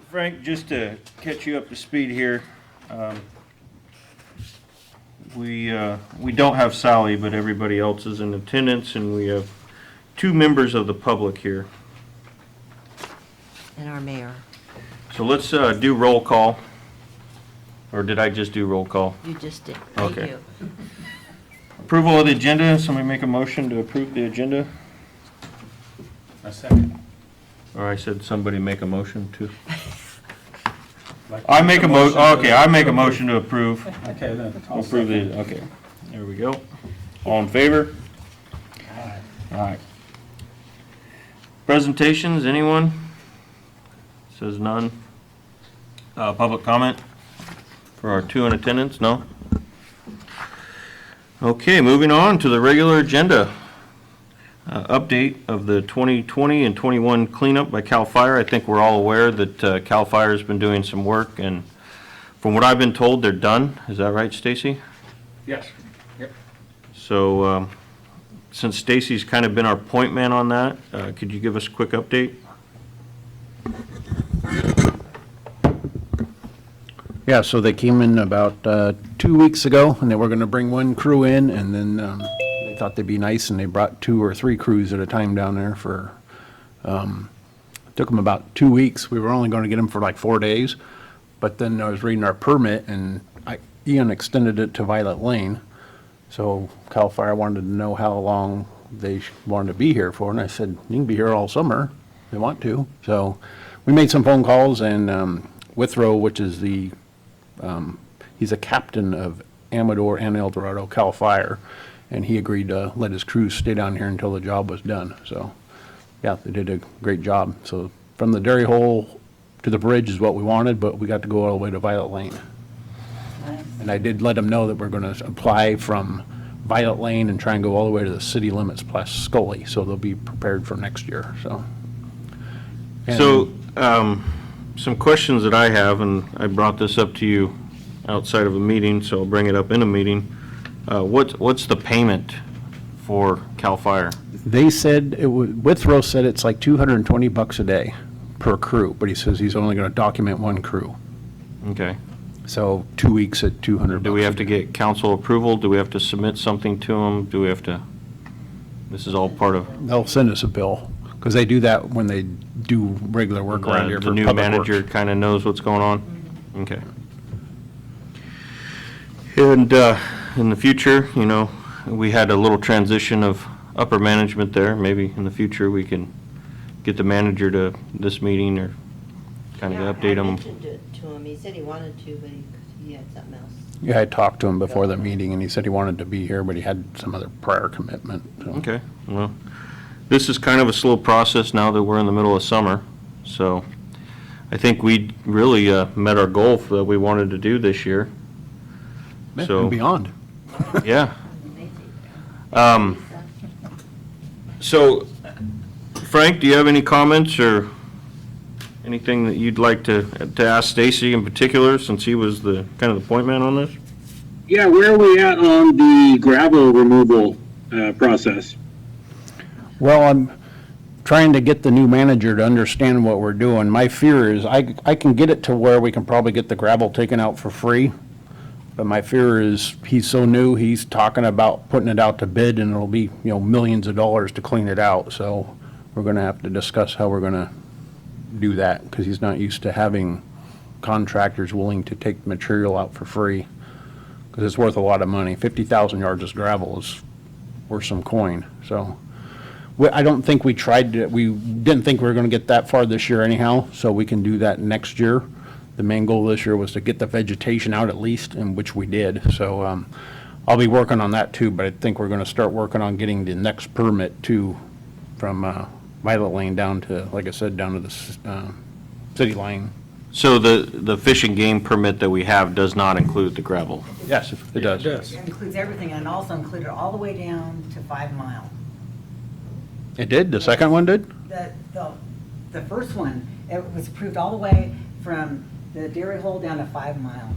Frank, just to catch you up to speed here, we don't have Sally, but everybody else is in attendance, and we have 2 members of the public here. And our mayor. So let's do roll call. Or did I just do roll call? You just did. Thank Okay. you. Approval of the agenda. Somebody make a motion to approve the agenda? A second. Or I said somebody make a motion to? Like I make a motion okay, I make a motion to approve. Okay, then. I'll Approve second. the, okay. There we go. All in favor? Aye. All right. Presentations, anyone? Says none. Public comment for our 2 in attendance? No? Okay, moving on to the regular agenda. Update of the 2020 and 21 cleanup by CAL FIRE. I think we're all aware that CAL FIRE's been doing some work, and from what I've been told, they're done. Is that right, Stacy? Yes. Yep. So, since Stacy's kind of been our point man on that, could you give us a quick update? Yeah, so they came in about 2 weeks ago, and they were going to bring 1 crew in, and then they thought they'd be nice, and they brought 2 or 3 crews at a time down there for, took them about 2 weeks. We were only going to get them for like 4 days, but then I was reading our permit, and Ian extended it to Violet Lane, so CAL FIRE wanted to know how long they wanted to be here for, and I said, you can be here all summer if you want to. So we made some phone calls, and Withrow, which is the he's a captain of Amador and El Dorado CAL FIRE, and he agreed to let his crews stay down here until the job was done. So, yeah, they did a great job. So from the dairy hole to the bridge is what we wanted, but we got to go all the way to Violet Lane. And I did let them know that we're going to apply from Violet Lane and try and go all the way to the city limits plus Scully, so they'll be prepared for next year, so. And- So, some questions that I have, and I brought this up to you outside of a meeting, so I'll bring it up in a meeting. What's the payment for CAL FIRE? They said, Withrow said it's like $220 a day per crew, but he says he's only going to document 1 crew. Okay. So 2 weeks at $200. Do we have a to day. get council approval? Do we have to submit something to them? Do we have to, this is all part of They'll send us a bill, because they do that when they do regular work around here the for new public manager works. kind of knows what's going on? Okay. And in the future, you know, we had a little transition of upper management there. Maybe in the future, we can get the manager to this meeting or kind of update I them. mentioned it to him. He said he wanted to, but he had something else. Yeah, I talked to him before the meeting, and he said he wanted to be here, but he had some other prior commitment, so. Okay, well, this is kind of a slow process now that we're in the middle of summer, so I think we really met our goal that we wanted to do this year. So- And beyond. Yeah. So, Frank, do you have any comments or anything that you'd like to ask Stacy in particular, since he was the kind of the point man on this? Yeah, where are we at on the gravel removal process? Well, I'm trying to get the new manager to understand what we're doing. My fear is I can get it to where we can probably get the gravel taken out for free. But my fear is he's so new, he's talking about putting it out to bid, and it'll be, millions of dollars to clean it out. So we're going to have to discuss how we're going to do that, because he's not used to having contractors willing to take material out for free, because it's worth a lot of money. 50,000 yards of gravel is worth some coin. So I don't think we didn't think we were going to get that far this year anyhow, so we can do that next year. The main goal this year was to get the vegetation out at least, and which we did. So I'll be working on that too, but I think we're going to start working on getting the next permit too, from Violet Lane down to, like I said, down to the city line. So the fish and game permit that we have does not include the gravel? Yes, it does. Yes. It includes everything, and also included all the way down to 5 Mile. It did? The second one did? The first one, it was approved all the way from the dairy hole down to 5 Mile.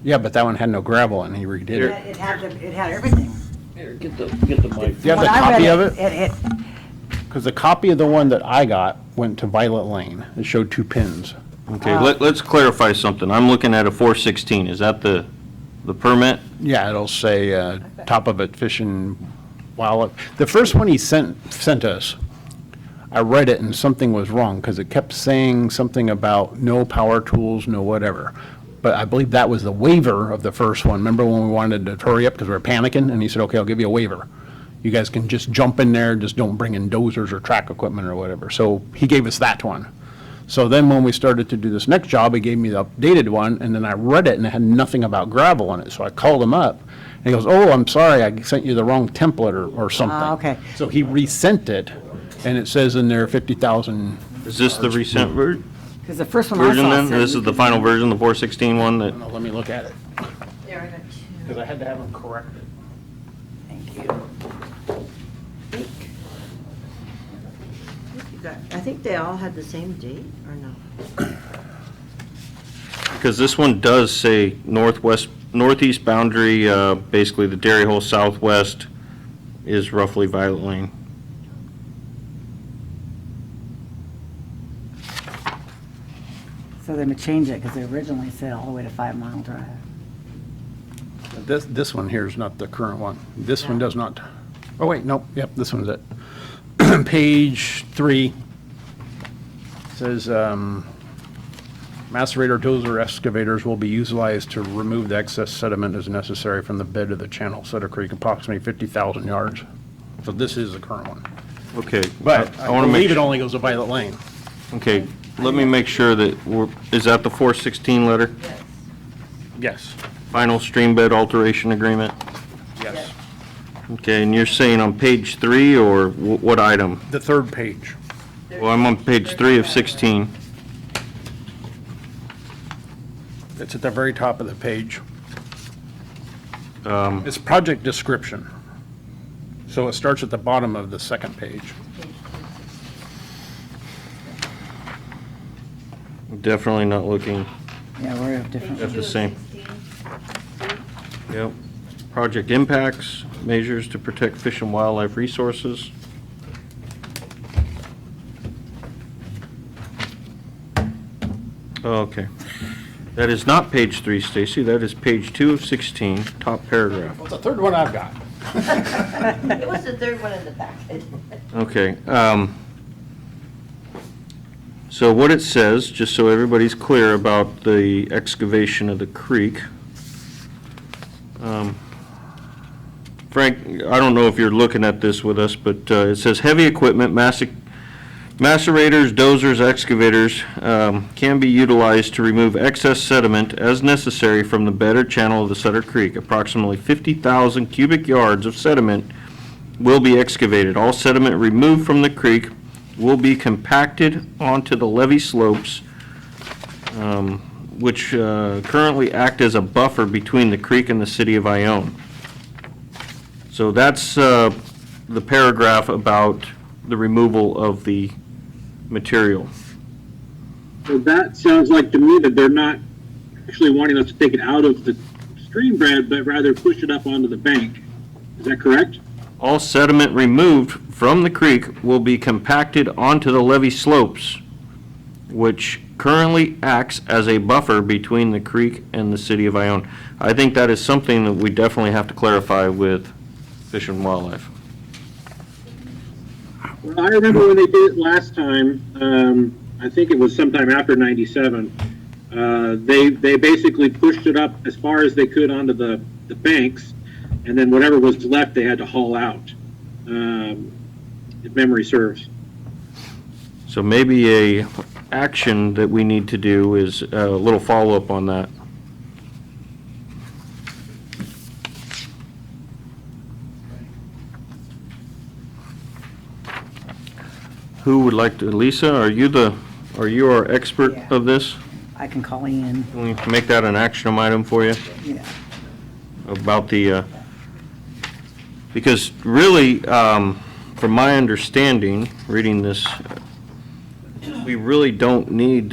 Yeah, but that one had no gravel, and he redid it. It had everything. Here, get the mic. Do you have the When I read copy of it? It, Because the copy of the one that I got went to Violet Lane. It showed 2 pins. Okay, let's clarify something. I'm looking at a 416. Is that the permit? Yeah, it'll say, top of it, Fish and Wildlife. The first one he sent us, I read it and something was wrong, because it kept saying something about no power tools, no whatever. But I believe that was the waiver of the first one. Remember when we wanted to hurry up because we were panicking? And he said, okay, I'll give you a waiver. You guys can just jump in there, just don't bring in dozers or track equipment or whatever. So he gave us that one. So then when we started to do this next job, he gave me the updated one, and then I read it, and it had nothing about gravel on it. So I called him up, and he goes, oh, I'm sorry, I sent you the wrong template or something. Okay. So he resent it, and it says in there 50,000. Is this the recent Because the first one I version saw then? said This is the final version, the 416 one that, Let me look at it, There, I got two. because I had to have him corrected. Thank you. I think they all had the same date, or no? because this one does say northeast boundary, basically the Dairy Hole southwest is roughly Violet Lane. So they're gonna change it, because they originally said all the way to 5 Mile Drive. This one here is not the current one. This one does not. Oh, wait, nope, yep, this one's it. Page 3 says, macerator dozer excavators will be utilized to remove the excess sediment as necessary from the bed of the channel, Sutter Creek, approximately 50,000 yards. So this is the current one. Okay. But I wanna make believe it su- only goes to Violet Lane. Okay, let me make sure that is that the 416 letter? Yes. Yes, Final stream bed alteration agreement? yes. Okay, and you're saying on page 3 or what item? The third page. Well, I'm on page 3 of 16. It's at the very top of the page. Um, It's project description. So it starts at the bottom of the second page. Definitely not looking Yeah, we're at different. at the same. Yep. Project impacts, measures to protect fish and wildlife resources. Okay. That is not page 3, Stacy. That is page 2 of 16, top paragraph. Well, the third one I've got. It was the third one in the packet. Okay. So what it says, just so everybody's clear about the excavation of the creek. Frank, I don't know if you're looking at this with us, but it says heavy equipment, macerators, dozers, excavators can be utilized to remove excess sediment as necessary from the bed or channel of the Sutter Creek. Approximately 50,000 cubic yards of sediment will be excavated. All sediment removed from the creek will be compacted onto the levee slopes, which currently act as a buffer between the creek and the city of Ione. So that's the paragraph about the removal of the material. So that sounds like to me that they're not actually wanting us to take it out of the stream bed, but rather push it up onto the bank. Is that correct? All sediment removed from the creek will be compacted onto the levee slopes, which currently acts as a buffer between the creek and the city of Ione. I think that is something that we definitely have to clarify with Fish and Wildlife. Well, I remember when they did it last time, I think it was sometime after 97, they basically pushed it up as far as they could onto the banks, and then whatever was left, they had to haul out, if memory serves. So maybe a action that we need to do is a little follow-up on that. Who would like to, Lisa, are you our expert Yeah. of this? I can call Ian, Can we make that an action item for you? yeah. About the, because really, from my understanding, reading this, we really don't need,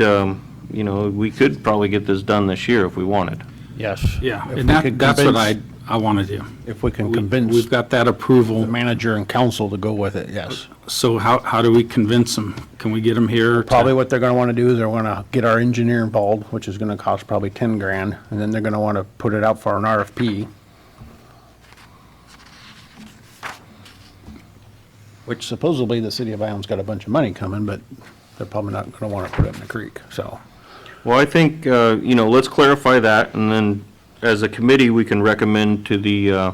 we could probably get this done this year if we wanted. Yes. Yeah, If and we could that's what convince- I want to do. If we can We- convince We've got that the approval, manager and council to go with it, yes. so how do we convince them? Can we get them here? to- Probably what they're gonna wanna do is they're gonna get our engineer involved, which is gonna cost probably 10 grand, and then they're gonna wanna put it out for an RFP. Which supposedly the city of Iowa's got a bunch of money coming, but they're probably not gonna wanna put it in the creek, so. Well, I think, let's clarify that, and then as a committee, we can recommend to the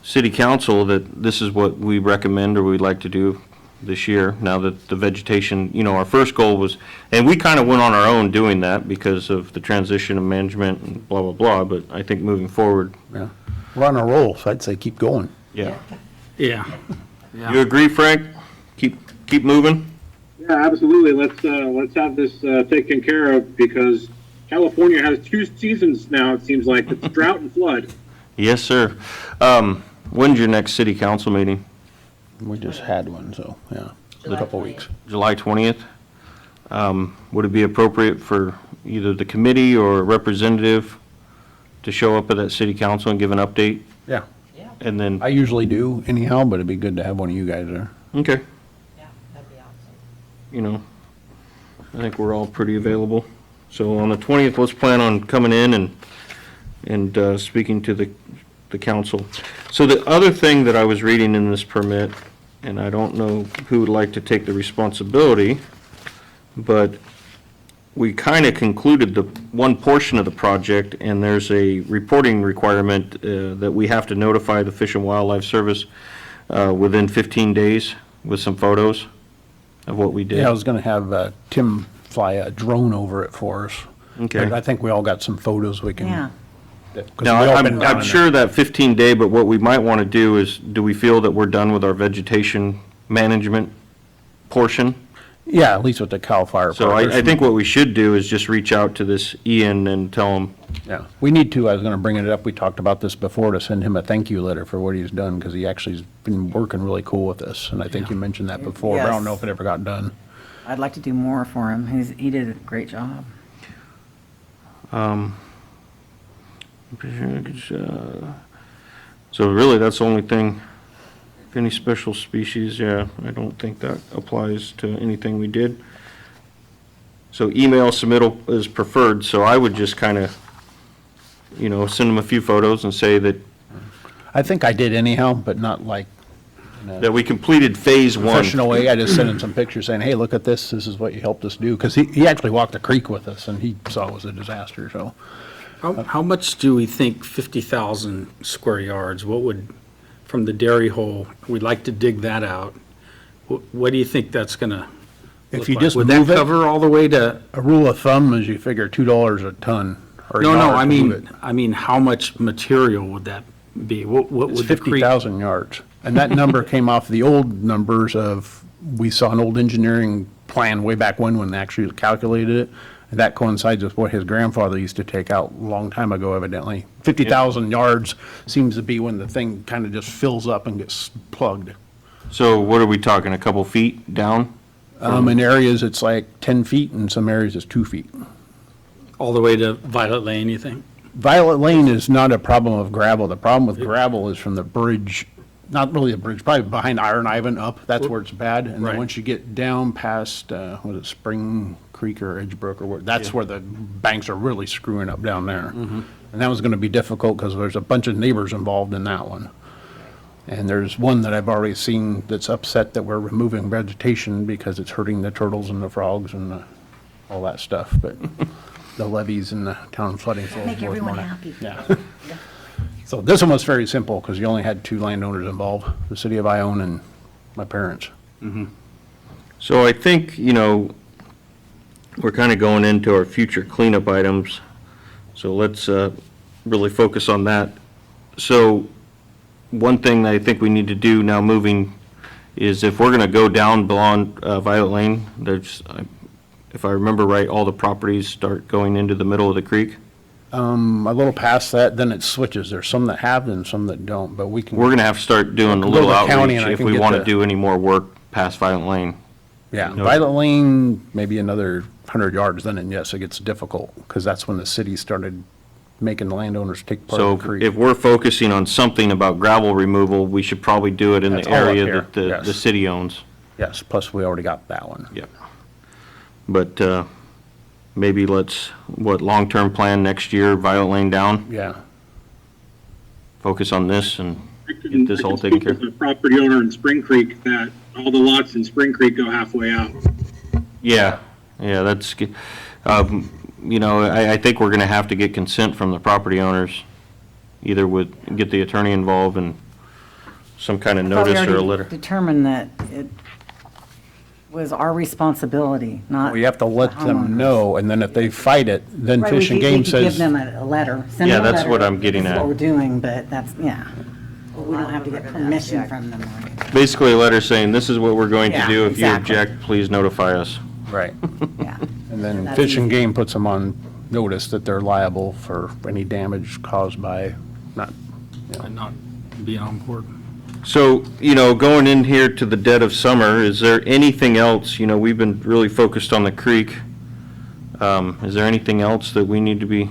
city council that this is what we recommend or we'd like to do this year, now that the vegetation, our first goal was, and we kind of went on our own doing that because of the transition of management and blah, blah, blah, but I think moving forward, Yeah, we're on a roll, so I'd say keep going. yeah. Yeah. You agree, Frank? Keep moving? Yeah, absolutely. Let's have this taken care of because California has 2 seasons now. It seems like it's drought and flood. Yes, sir. When's your next city council meeting? We just had one, so, yeah, a July couple 20th. weeks. July 20th? Would it be appropriate for either the committee or a representative to show up at that city council and give an update? Yeah, Yeah, And then, I usually do anyhow, but it'd be good to have one of you guys there. okay, yeah, that'd be awesome. I think we're all pretty available. So on the 20th, let's plan on coming in and speaking to the council. So the other thing that I was reading in this permit, and I don't know who would like to take the responsibility, but we kind of concluded the one portion of the project, and there's a reporting requirement that we have to notify the Fish and Wildlife Service within 15 days with some photos of what we did. Yeah, I was gonna have Tim fly a drone over it for us. Okay. But I think we all got some photos we can. Yeah. 'cause Now, we all been down I'm in sure that 15 day, but what we might want to do is, do we feel that we're done with our vegetation management portion? there. Yeah, at least with the CAL FIRE. So I think what we should do is just reach out to this Ian and tell him, Yeah, we need to, I was gonna bring it up, we talked about this before, to send him a thank you letter for what he's done, because he actually's been working really cool with this, and I think you mentioned that before, but I don't know if it ever got done. I'd like to do more for him. He did a great job. so really, that's the only thing. If any special species, yeah, I don't think that applies to anything we did. So email submittal is preferred, so I would just kind of, send them a few photos and say that I think I did anyhow, but not like that we completed phase 1. professional way, I just sent him some pictures saying, hey, look at this is what you helped us do, because he actually walked the creek with us, and he saw it was a disaster, so. How much do we think 50,000 square yards, what would, from the dairy hole, we'd like to dig that out. What do you think that's gonna If look you like? just Would that move it- cover all the way to, A rule of thumb is you figure $2 a ton, or a no, yard I to move it. mean, how much material would that be? What It's would the creek? 50,000 yards. And that number came off the old numbers of, we saw an old engineering plan way back when they actually calculated it. And that coincides with what his grandfather used to take out a long time ago, evidently. 50,000 yards seems to be when the thing kind of just fills up and gets plugged. So what are we talking, a couple feet down? In areas, it's like 10 feet, and some areas it's 2 feet. All the way to Violet Lane, you think? Violet Lane is not a problem of gravel. The problem with gravel is from the bridge, not really the bridge, probably behind Iron Ivan up, that's where it's bad. And Right. then once you get down past, was it Spring Creek or Edgebrook or where, that's where the banks are really screwing up down there. And that was gonna be difficult because there's a bunch of neighbors involved in that one. And there's one that I've already seen that's upset that we're removing vegetation because it's hurting the turtles and the frogs and all that stuff, but the levees and the town flooding flow. Make everyone happy. Yeah. So this one was very simple because you only had 2 landowners involved, the city of Ione and my parents. So I think, we're kind of going into our future cleanup items, so let's really focus on that. So one thing that I think we need to do now moving is if we're going to go down beyond Violet Lane, there's, if I remember right, all the properties start going into the middle of the creek. A little past that, then it switches. There's some that have and some that don't, but we can. We're going to have to start doing a Go to little the county outreach and I if can we get want to the- do any more work past Violet Lane. Yeah, No. Violet Lane, maybe another 100 yards, then, and yes, it gets difficult, because that's when the city started making the landowners take part So of the creek. if we're focusing on something about gravel removal, we should probably do it in the That's all up area here, that the yes. city owns. Yes, plus we already got that one. Yep. But maybe long-term plan next year, Violet Lane down, Yeah, focus on this and I can- get this I can all taken speak care of. with the property owner in Spring Creek that all the lots in Spring Creek go halfway out. Yeah, that's good. I think we're gonna have to get consent from the property owners, either get the attorney involved and some kind of I thought we notice or a already letter. determined that it was our responsibility, not. we have to let the them homeowners. know, and then if they fight it, then Right, we Fish and could- we Game could give says, them a letter. Send Yeah, them a that's what letter. I'm getting This is at. what we're doing, but that's, yeah. We don't have to get permission from them or anything. Basically, a letter saying, this is what we're going to Yeah, do. If you exactly. object, please notify us. right. Yeah. And then That's Fish and easy. Game puts them on notice that they're liable for any damage caused by not, And not being on board. So, going in here to the dead of summer, is there anything else, we've been really focused on the creek. Is there anything else that we need to be,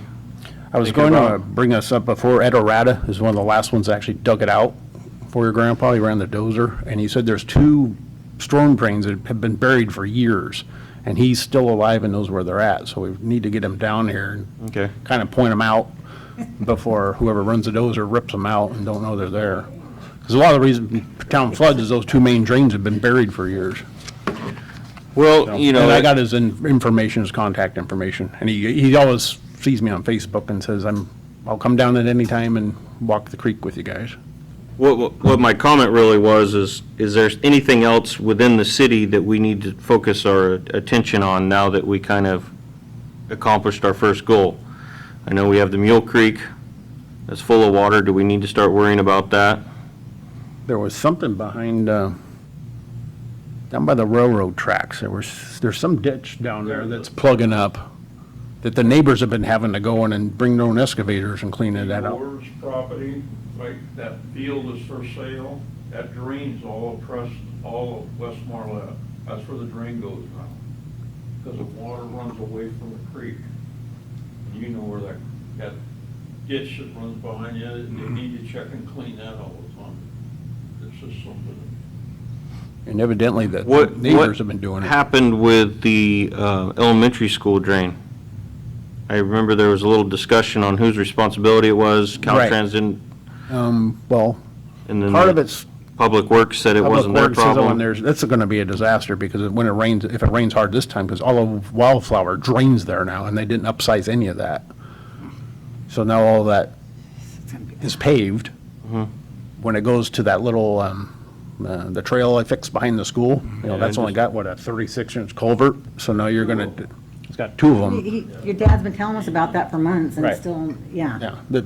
I was Thinking going to about- bring us up before, Ed Orada is one of the last ones that actually dug it out for your grandpa. He ran the dozer, and he said there's 2 storm drains that have been buried for years, and he's still alive and knows where they're at, so we need to get him down here and okay? kind of point them out before whoever runs the dozer rips them out and don't know they're there. Because a lot of the reason town floods is those 2 main drains have been buried for years. Well, And I got his information, his contact information, and he always sees me on Facebook and says, I'll come down at any time and walk the creek with you guys. what my comment really was is there anything else within the city that we need to focus our attention on now that we kind of accomplished our first goal? I know we have the Mule Creek that's full of water. Do we need to start worrying about that? There was something behind, down by the railroad tracks, there's some ditch down there that's plugging up, that the neighbors have been having to go in and bring their own excavators and clean it out. Moore's property, right, that field is for sale, that drains all across all of West Marlette. That's where the drain goes now, because the water runs away from the creek. And you know where that ditch that runs behind you, they need to check and clean that all the time. It's just something. And evidently the What neighbors have been doing it. happened with the elementary school drain? I remember there was a little discussion on whose responsibility it was. Right. Caltrans didn't, Well, and then part of the it's Public Works said it Public wasn't their Works is on problem. there. That's gonna be a disaster, because when it rains, if it rains hard this time, because all of Wildflower drains there now, and they didn't upsize any of that. So now all that is paved. Mm-hmm. When it goes to that little, the trail I fixed behind the school, Yeah, that's only got, a 36-inch culvert, so now you're gonna, it's got 2 of them. Your dad's been telling us about that for months and Right. still, yeah. Yeah,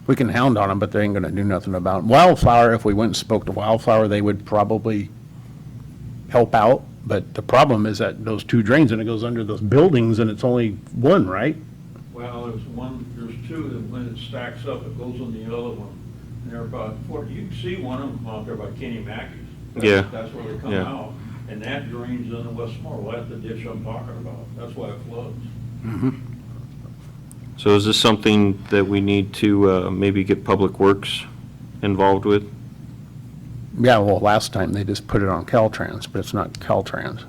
we can hound on them, but they ain't gonna do nothing about it. Wildflower, if we went and spoke to Wildflower, they would probably help out, but the problem is that those 2 drains, and it goes under those buildings, and it's only one, right? Well, there's 2, and when it stacks up, it goes on the other one. And they're about 40, you can see one of them out there by Kenny Mackey's. Yeah. That's where they come Yeah. out. And that drains into West Marlette, the ditch I'm talking about. That's why it floods. So is this something that we need to maybe get Public Works involved with? Yeah, well, last time they just put it on Caltrans, but it's not Caltrans.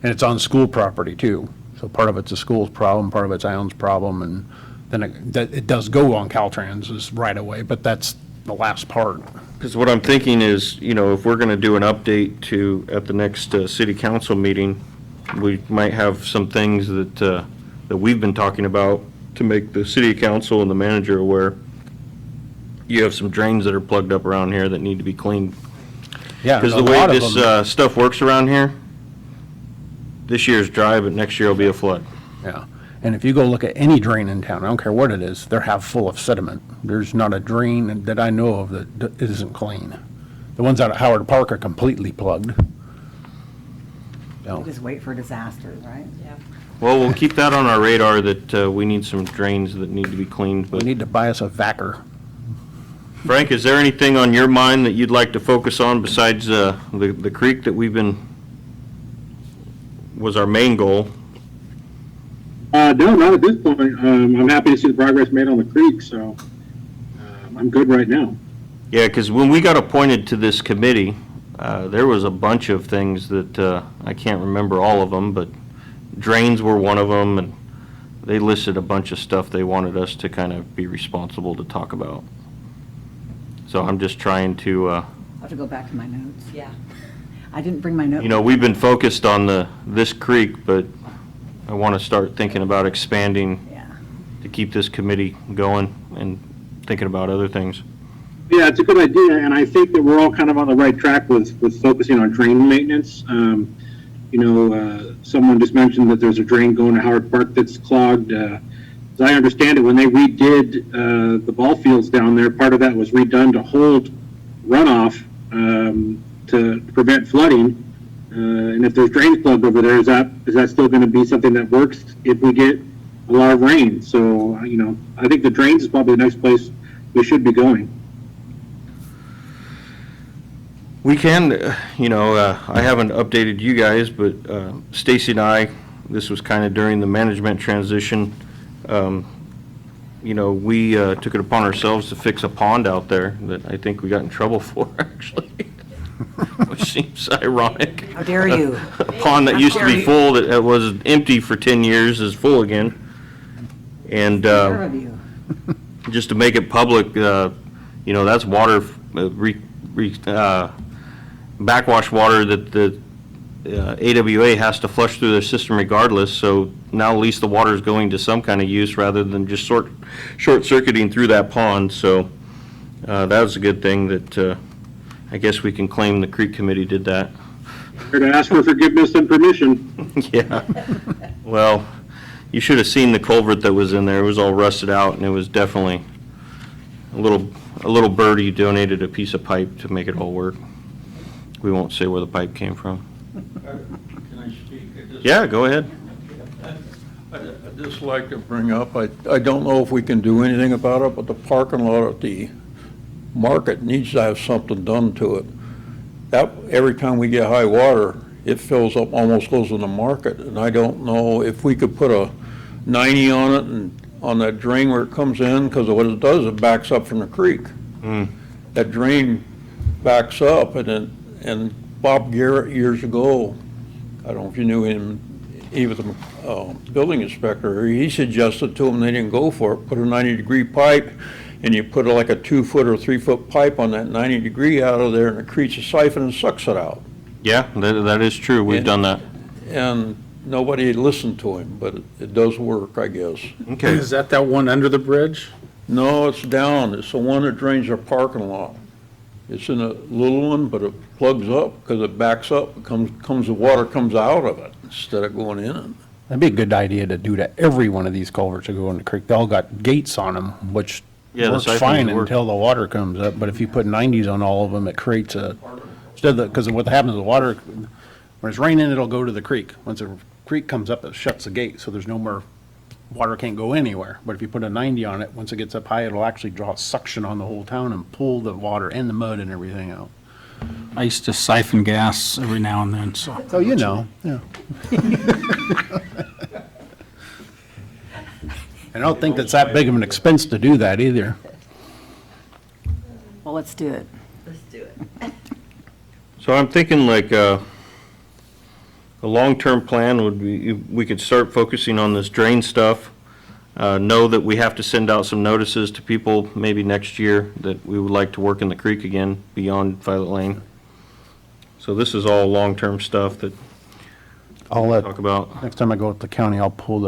And it's on school property too. So part of it's a school's problem, part of it's Alan's problem, and then it does go on Caltrans is right away, but that's the last part. Because what I'm thinking is, if we're going to do an update at the next city council meeting, we might have some things that we've been talking about to make the city council and the manager aware. You have some drains that are plugged up around here that need to be cleaned. Yeah, Because a the way lot of this them- stuff works around here, this year's dry, but next year will be a flood. Yeah, and if you go look at any drain in town, I don't care what it is, they're half full of sediment. There's not a drain that I know of that isn't clean. The ones out at Howard Park are completely plugged. So, Just wait for disasters, right? Yeah. Well, we'll keep that on our radar that we need some drains that need to be cleaned. we But need to buy us a vacker. Frank, is there anything on your mind that you'd like to focus on besides the creek that was our main goal? No, not at this point. I'm happy to see the progress made on the creek, so I'm good right now. Yeah, because when we got appointed to this committee, there was a bunch of things that, I can't remember all of them, but drains were one of them, and they listed a bunch of stuff they wanted us to kind of be responsible to talk about. So I'm just trying to, I'll have to go back to my notes. Yeah. I didn't bring my notes. you know, we've been focused on this creek, but I want to start thinking about expanding Yeah. to keep this committee going and thinking about other things. Yeah, it's a good idea, and I think that we're all kind of on the right track with focusing on drain maintenance. Someone just mentioned that there's a drain going to Howard Park that's clogged. As I understand it, when they redid the ball fields down there, part of that was redone to hold runoff to prevent flooding. And if there's drains plugged over there, is that still going to be something that works if we get a lot of rain? So, I think the drains is probably the next place we should be going. We can, I haven't updated you guys, but Stacy and I, this was kind of during the management transition. We took it upon ourselves to fix a pond out there that I think we got in trouble for, actually, which seems ironic. How dare you? A pond that used to be full, that was empty for 10 years, is full again. And Care of you. just to make it public, that's water, backwash water that the AWA has to flush through their system regardless, so now at least the water is going to some kind of use rather than just short-circuiting through that pond, so that was a good thing that I guess we can claim the Creek Committee did that. Here to ask for forgiveness and permission. Yeah, well, you should have seen the culvert that was in there. It was all rusted out, and it was definitely a little birdie donated a piece of pipe to make it all work. We won't say where the pipe came from. Can I speak? Yeah, go ahead. I'd just like to bring up, I don't know if we can do anything about it, but the parking lot at the market needs to have something done to it. Every time we get high water, it fills up, almost goes in the market, and I don't know if we could put a 90 on it and on that drain where it comes in, because what it does, it backs up from the creek. That drain backs up, and Bob Garrett years ago, I don't know if you knew him, he was a building inspector, he suggested to them, they didn't go for it, put a 90-degree pipe, and you put like a 2-foot or 3-foot pipe on that 90-degree out of there, and it creates a siphon and sucks it out. Yeah, that is true. We've done that. And nobody listened to him, but it does work, I guess. Okay. Is that one under the bridge? No, it's down, it's the one that drains our parking lot. It's in a little one, but it plugs up because it backs up, the water comes out of it instead of going in it. That'd be a good idea to do to every one of these culverts that go in the creek. They all got gates on them, which Yeah, the works siphons fine work. until the water comes up, but if you put 90s on all of them, it creates because what happens, the water, when it's raining, it'll go to the creek. Once the creek comes up, it shuts the gate, so there's no more, water can't go anywhere. But if you put a 90 on it, once it gets up high, it'll actually draw suction on the whole town and pull the water and the mud and everything out. I used to siphon gas every now and then, so. So you know, yeah. I don't think that's that big of an expense to do that either. Well, let's do it. Let's do it. So I'm thinking like a long-term plan would be, we could start focusing on this drain stuff. Know that we have to send out some notices to people maybe next year that we would like to work in the creek again beyond Violet Lane. So this is all long-term stuff that I'll we'll talk about. next time I go to the county, I'll pull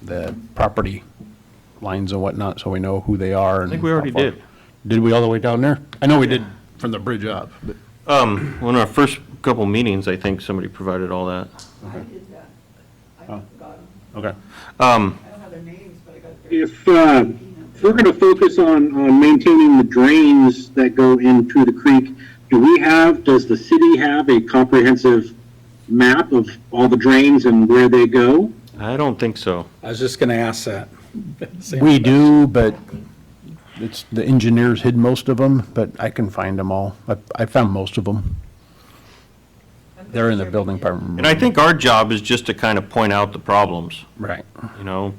the property lines and whatnot, so we know who they are. I think we already did. Did we all the way down there? I know we did from the bridge up, but. Well, in our first couple meetings, I think somebody provided all that. Okay. If we're going to focus on maintaining the drains that go into the creek, does the city have a comprehensive map of all the drains and where they go? I don't think so. I was just gonna ask that. We do, but the engineers hid most of them, but I can find them all. I found most of them. they're in the building department. And I think our job is just to kind of point out the problems. Right. You know,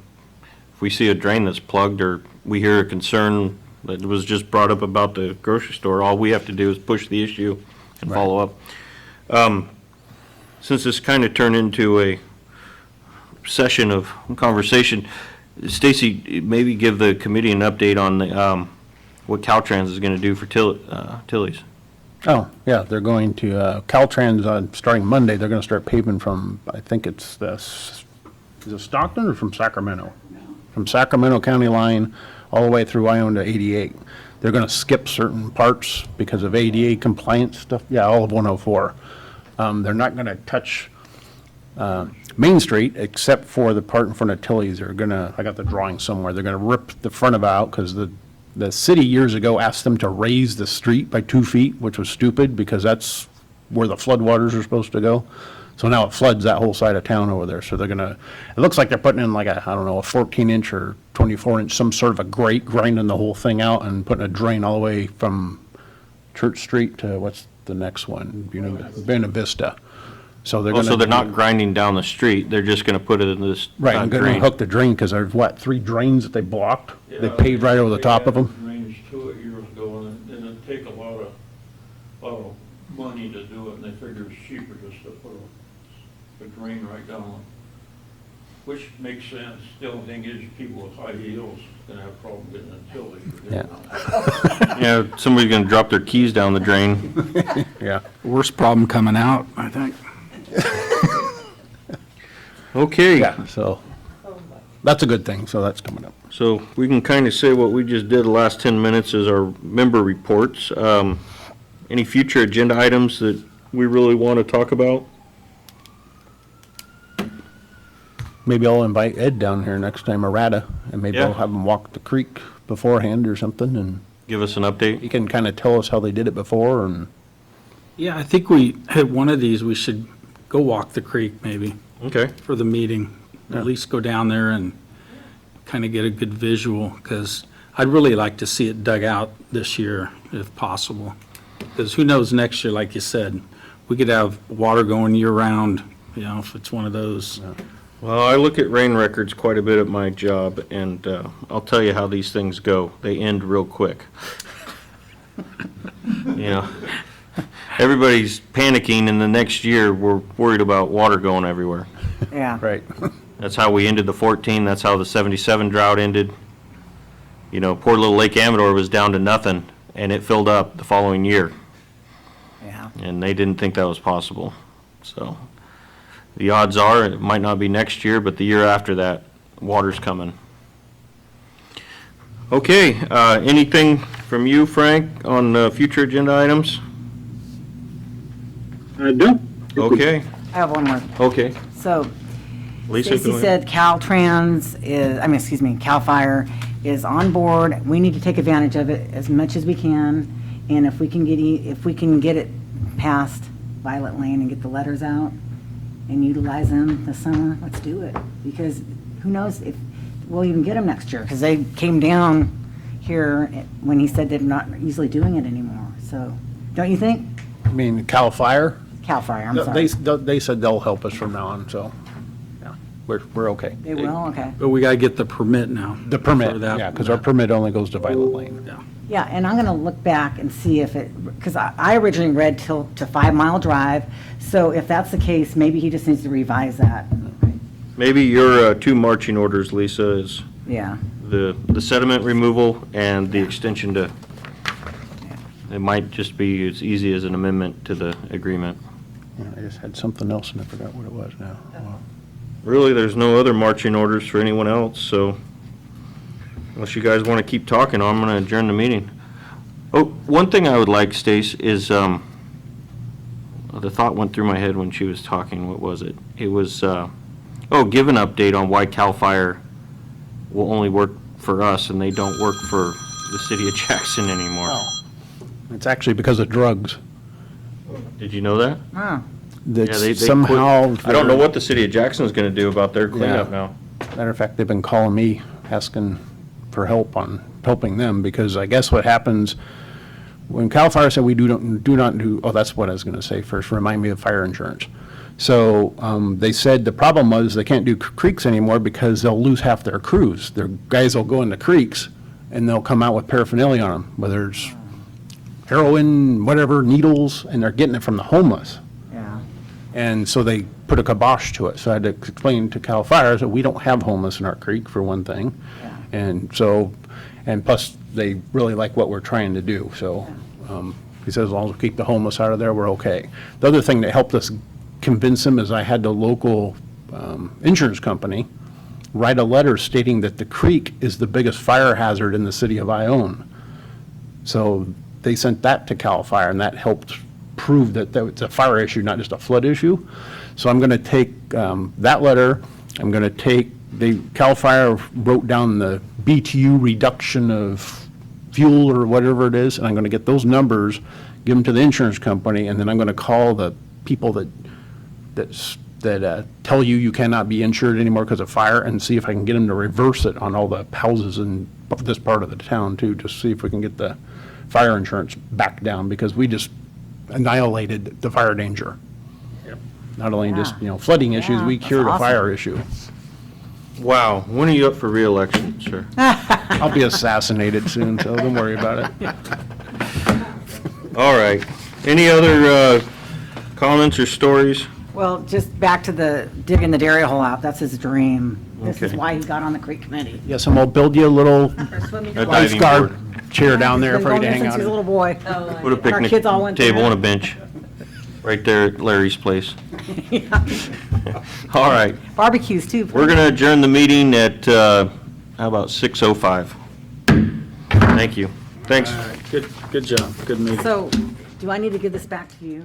if we see a drain that's plugged or we hear a concern that was just brought up about the grocery store, all we have to do is push the issue and follow up. Since this kind of turned into a session of conversation, Stacy, maybe give the committee an update on the, what Caltrans is going to do for Tilly's. Oh, yeah, they're going to, Caltrans, starting Monday, they're gonna start paving from, I think it's is it Stockton or from Sacramento? From Sacramento County line all the way through Ione to 88. They're gonna skip certain parts because of ADA compliance stuff, yeah, all of 104. They're not gonna touch, Main Street except for the part in front of Tilly's. They're gonna, I got the drawing somewhere, they're gonna rip the front of it out because the city years ago asked them to raise the street by 2 feet, which was stupid because that's where the floodwaters are supposed to go. So now it floods that whole side of town over there. So they're gonna, it looks like they're putting in like a, I don't know, a 14-inch or 24-inch, some sort of a grate, grinding the whole thing out and putting a drain all the way from Church Street to, what's the next one? Buena Vista. So they're Oh, gonna. so they're not grinding down the street, they're just going to put it in this Right, I'm gonna drain. hook the drain because there's what, 3 drains that they blocked? They Yeah, paved right over the they top of added them? Drains to it years ago, and it'd take a lot of money to do it, and they figured it's cheaper just to put a drain right down, which makes sense. The only thing is, people with high heels gonna have problem getting until they Yeah. forget. Yeah, somebody's going to drop their keys down the drain. Yeah. Worst problem coming out, I think. Okay. Yeah, so, that's a good thing, so that's coming up. So we can kind of say what we just did the last 10 minutes is our member reports. Any future agenda items that we really want to talk about? Maybe I'll invite Ed down here next time, Arata, and maybe I'll Yeah. have him walk the creek beforehand or something, and Give us an update? he can kind of tell us how they did it before, and, Yeah, I think we, at one of these, we should go walk the creek maybe Okay. for the meeting. Yeah. At least go down there and kind of get a good visual, because I'd really like to see it dug out this year if possible. Because who knows next year, like you said, we could have water going year-round, you know, if it's one of those. Well, I look at rain records quite a bit at my job, and I'll tell you how these things go. They end real quick. You know, everybody's panicking, and the next year, we're worried about water going everywhere. Yeah. right. That's how we ended the 14, that's how the 77 drought ended. You know, poor little Lake Amador was down to nothing, and it filled up the following year, Yeah. and they didn't think that was possible. So, the odds are, it might not be next year, but the year after that, water's coming. Okay, anything from you, Frank, on future agenda items? No. Okay, I have one more. okay. So Lisa, Stacy go ahead. said Caltrans is, CAL FIRE is on board. We need to take advantage of it as much as we can. And if we can get it past Violet Lane and get the letters out and utilize them this summer, let's do it. Because who knows if we'll even get them next year, because they came down here when he said they're not easily doing it anymore. So, don't you think? I mean, Cal Fire, CAL FIRE, I'm sorry. they said they'll help us from now on, so, yeah, we're okay. They will, okay. But we got to get the permit now. The permit, for that- yeah, because our permit only goes to Violet Lane. Yeah. Yeah, and I'm gonna look back and see if it, because I originally read to 5 Mile Drive, so if that's the case, maybe he just needs to revise that. Maybe your two marching orders, Lisa, is Yeah, the sediment removal and the extension to, it might just be as easy as an amendment to the agreement. Yeah, I just had something else and I forgot what it was now. Really, there's no other marching orders for anyone else, so unless you guys want to keep talking, I'm going to adjourn the meeting. Oh, one thing I would like, Stace, is, the thought went through my head when she was talking, what was it? It was, give an update on why CAL FIRE will only work for us and they don't work for the city of Jackson anymore. Oh. It's actually because of drugs. Did you know that? oh, Yeah, That they quit. somehow. I don't know what the city of Jackson is going to do about their cleanup Yeah. now. Matter of fact, they've been calling me, asking for help on helping them, because I guess what happens when CAL FIRE said we do not do, oh, that's what I was going to say first, remind me of fire insurance. So they said the problem was they can't do creeks anymore because they'll lose half their crews. Their guys will go into creeks and they'll come out with paraphernalia on them, whether it's heroin, whatever, needles, and they're getting it from the homeless. Yeah. And so they put a kibosh to it. So I had to explain to CAL FIRE that we don't have homeless in our creek, for one thing. Yeah. And so, and plus, they really like what we're trying to do. So he says, as long as we keep the homeless out of there, we're okay. The other thing that helped us convince him is I had the local insurance company write a letter stating that the creek is the biggest fire hazard in the city of Ione. So they sent that to CAL FIRE, and that helped prove that it's a fire issue, not just a flood issue. So I'm going to take that letter, I'm going to take, CAL FIRE wrote down the BTU reduction of fuel or whatever it is, and I'm going to get those numbers, give them to the insurance company, and then I'm going to call the people that tell you cannot be insured anymore because of fire, and see if I can get them to reverse it on all the houses in this part of the town too, just see if we can get the fire insurance back down, because we just annihilated the fire danger. Not only just, flooding issues, we Yeah, cured a that's fire issue. Wow, when are you up for reelection, sir? I'll be assassinated soon, so don't worry about it. All right. Any other comments or stories? Well, just back to the digging the dairy hole out, that's his dream. This is Okay. why he got on the creek committee. Yes, and we'll build you a little A diving lifeguard board. chair down there He's for been you to going hang there since out he was a in. little boy. Put a And our picnic kids all went table there. and a bench, right there at Larry's place. All right, Barbecues too. we're going to adjourn the meeting at, how about 6:05? Thank you. Thanks. Good job, good meeting. So, do I need to give this back to you?